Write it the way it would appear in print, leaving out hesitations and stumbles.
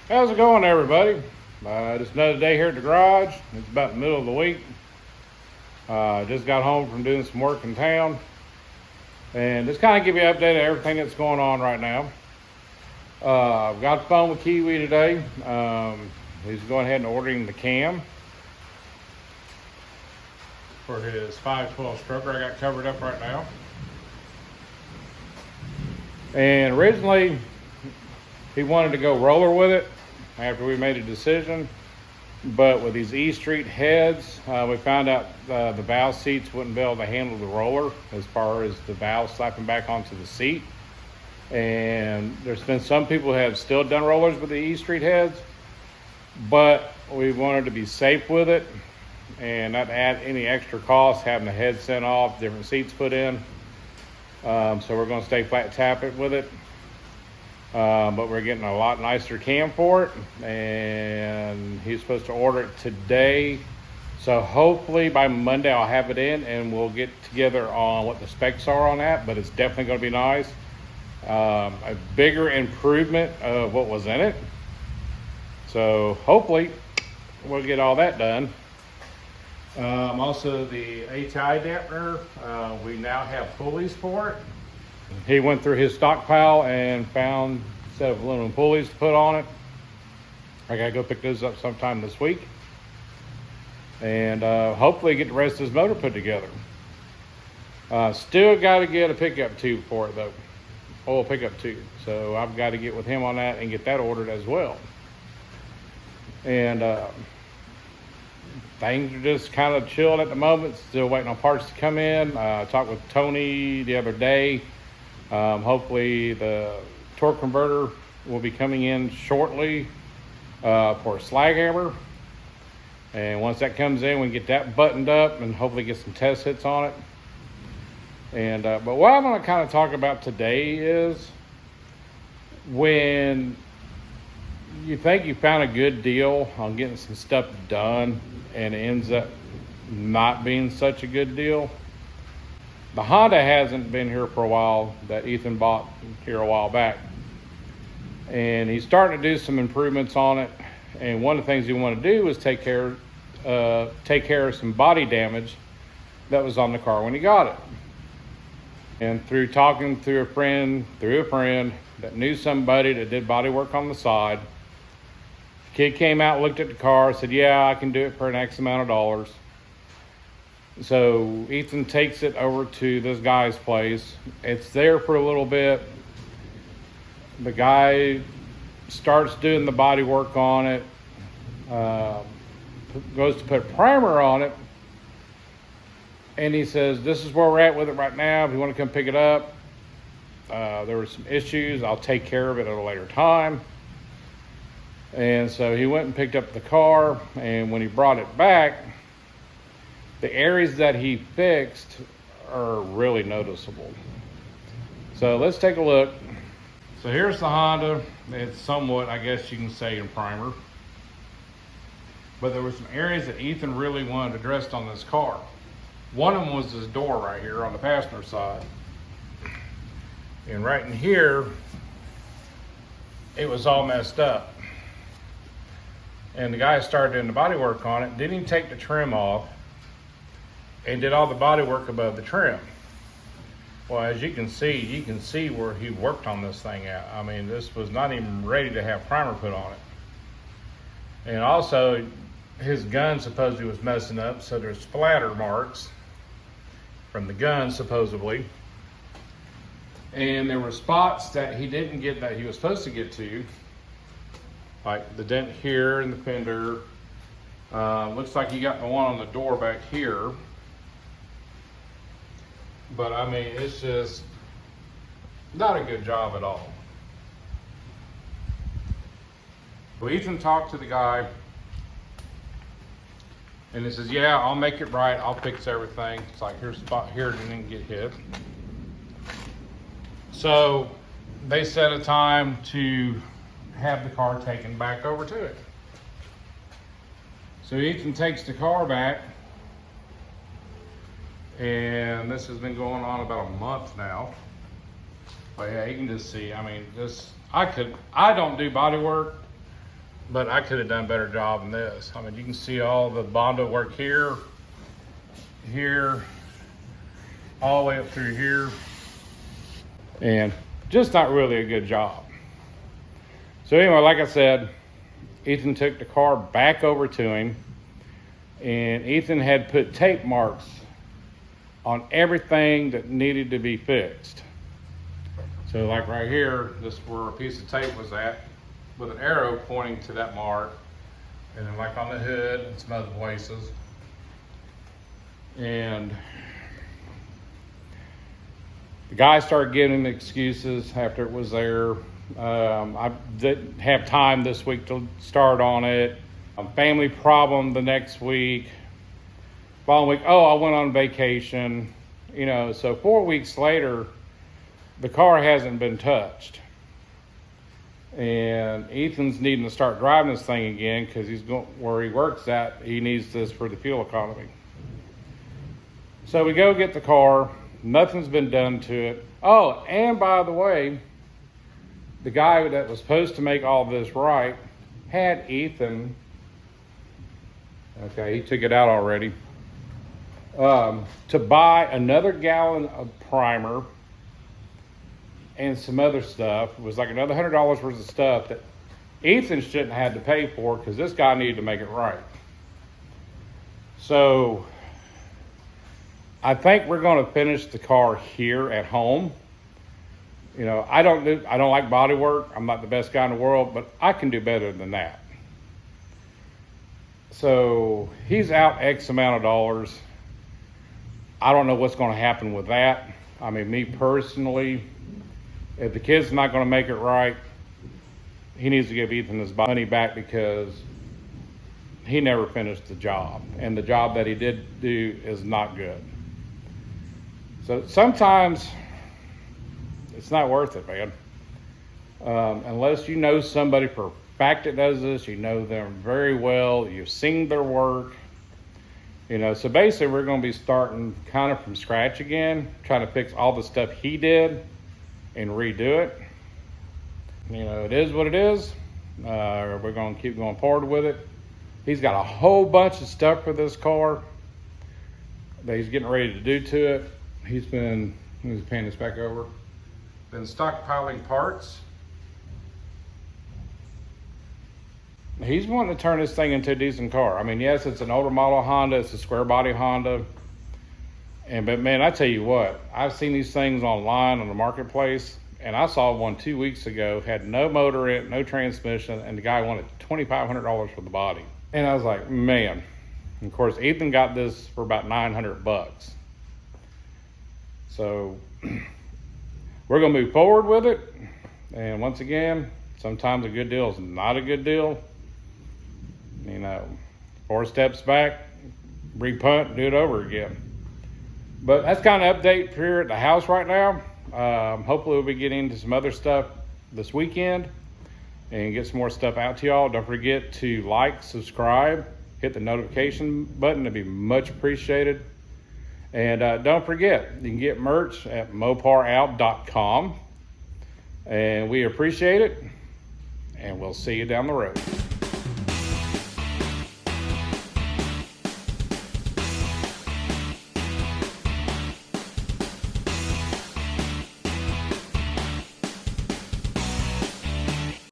How's it going, everybody? Just another day here at the garage. It's about the middle of the week. Just got home from doing some work in town, and just kind of give you an update of everything that's going on right now. I've got the phone with Kiwi today. He's going ahead and ordering the cam for his 512 stroker. I got covered up right now. And originally, he wanted to go roller with it after we made a decision, but with these E Street heads, we found out the valve seats wouldn't be able to handle the roller as far as the valve slapping back onto the seat. And there's been some people who have still done rollers with the E Street heads, but we wanted to be safe with it and not add any extra cost having the head sent off, different seats put in. So we're going to stay flat tap it with it. But we're getting a lot nicer cam for it, and he's supposed to order it today. So hopefully by Monday I'll have it in and we'll get together on what the specs are on that, but it's definitely going to be nice. A bigger improvement of what was in it. So hopefully we'll get all that done. Also the ATI dampener, we now have pulleys for it. He went through his stockpile and found a set of aluminum pulleys to put on it. I gotta go pick those up sometime this week. And hopefully get the rest of his motor put together. Still gotta get a pickup tube for it though. Oil pickup tube. So I've got to get with him on that and get that ordered as well. And things are just kind of chilled at the moment. Still waiting on parts to come in. I talked with Tony the other day. Hopefully the torque converter will be coming in shortly for a slag hammer. And once that comes in, we can get that buttoned up and hopefully get some test hits on it. And but what I'm going to kind of talk about today is when you think you found a good deal on getting some stuff done and it ends up not being such a good deal. The Honda hasn't been here for a while that Ethan bought here a while back. And he's starting to do some improvements on it. And one of the things he wanted to do was take care of some body damage that was on the car when he got it. And through talking through a friend that knew somebody that did body work on the side, the kid came out, looked at the car, said, yeah, I can do it for an X amount of dollars. So Ethan takes it over to this guy's place. It's there for a little bit. The guy starts doing the body work on it, goes to put primer on it, and he says, this is where we're at with it right now. If you want to come pick it up, there were some issues. I'll take care of it at a later time. And so he went and picked up the car, and when he brought it back, the areas that he fixed are really noticeable. So let's take a look. So here's the Honda. It's somewhat, I guess you can say, in primer. But there were some areas that Ethan really wanted addressed on this car. One of them was this door right here on the passenger side. And right in here, it was all messed up. And the guy started doing the body work on it, didn't even take the trim off, and did all the body work above the trim. Well, as you can see where he worked on this thing at. I mean, this was not even ready to have primer put on it. And also, his gun supposedly was messing up, so there's splatter marks from the gun, supposedly. And there were spots that he didn't get that he was supposed to get to, like the dent here in the fender. Looks like he got the one on the door back here. But I mean, it's just not a good job at all. Well, Ethan talked to the guy, and he says, yeah, I'll make it right. I'll fix everything. It's like, here's a spot here that didn't get hit. So they set a time to have the car taken back over to it. So Ethan takes the car back, and this has been going on about a month now. But yeah, you can just see, I mean, I don't do body work, but I could have done a better job than this. I mean, you can see all the Bondo work here, all the way up through here, and just not really a good job. So anyway, like I said, Ethan took the car back over to him, and Ethan had put tape marks on everything that needed to be fixed. So like right here, this is where a piece of tape was at, with an arrow pointing to that mark, and then like on the hood and some other places. And the guy started giving him excuses after it was there. I didn't have time this week to start on it. Family problem the next week. Following week, oh, I went on vacation. You know, so 4 weeks later, the car hasn't been touched. And Ethan's needing to start driving this thing again because he's going where he works at. He needs this for the fuel economy. So we go get the car. Nothing's been done to it. Oh, and by the way, the guy that was supposed to make all this right had Ethan, okay, he took it out already, to buy another gallon of primer and some other stuff. It was like another $100 worth of stuff that Ethan shouldn't have had to pay for because this guy needed to make it right. So I think we're going to finish the car here at home. You know, I don't like body work. I'm not the best guy in the world, but I can do better than that. So he's out X amount of dollars. I don't know what's going to happen with that. I mean, me personally, if the kid's not going to make it right, he needs to give Ethan his money back because he never finished the job. And the job that he did do is not good. So sometimes it's not worth it, man. Unless you know somebody for a fact that does this, you know them very well, you've seen their work. You know, so basically we're going to be starting kind of from scratch again, trying to fix all the stuff he did and redo it. You know, it is what it is. We're going to keep going forward with it. He's got a whole bunch of stuff for this car that he's getting ready to do to it. He's pan this back over. Been stockpiling parts. He's wanting to turn this thing into a decent car. I mean, yes, it's an older model Honda. It's a square body Honda. But man, I tell you what, I've seen these things online on the marketplace, and I saw one 2 weeks ago, had no motor in it, no transmission, and the guy wanted $2,500 for the body. And I was like, man. And of course, Ethan got this for about $900. So we're gonna move forward with it. And once again, sometimes a good deal is not a good deal. You know, 4 steps back, repunt, do it over again. But that's kind of update here at the house right now. Hopefully we'll be getting into some other stuff this weekend and get some more stuff out to y'all. Don't forget to like, subscribe, hit the notification button. It'd be much appreciated. And don't forget, you can get merch at moparout.com. And we appreciate it. And we'll see you down the road.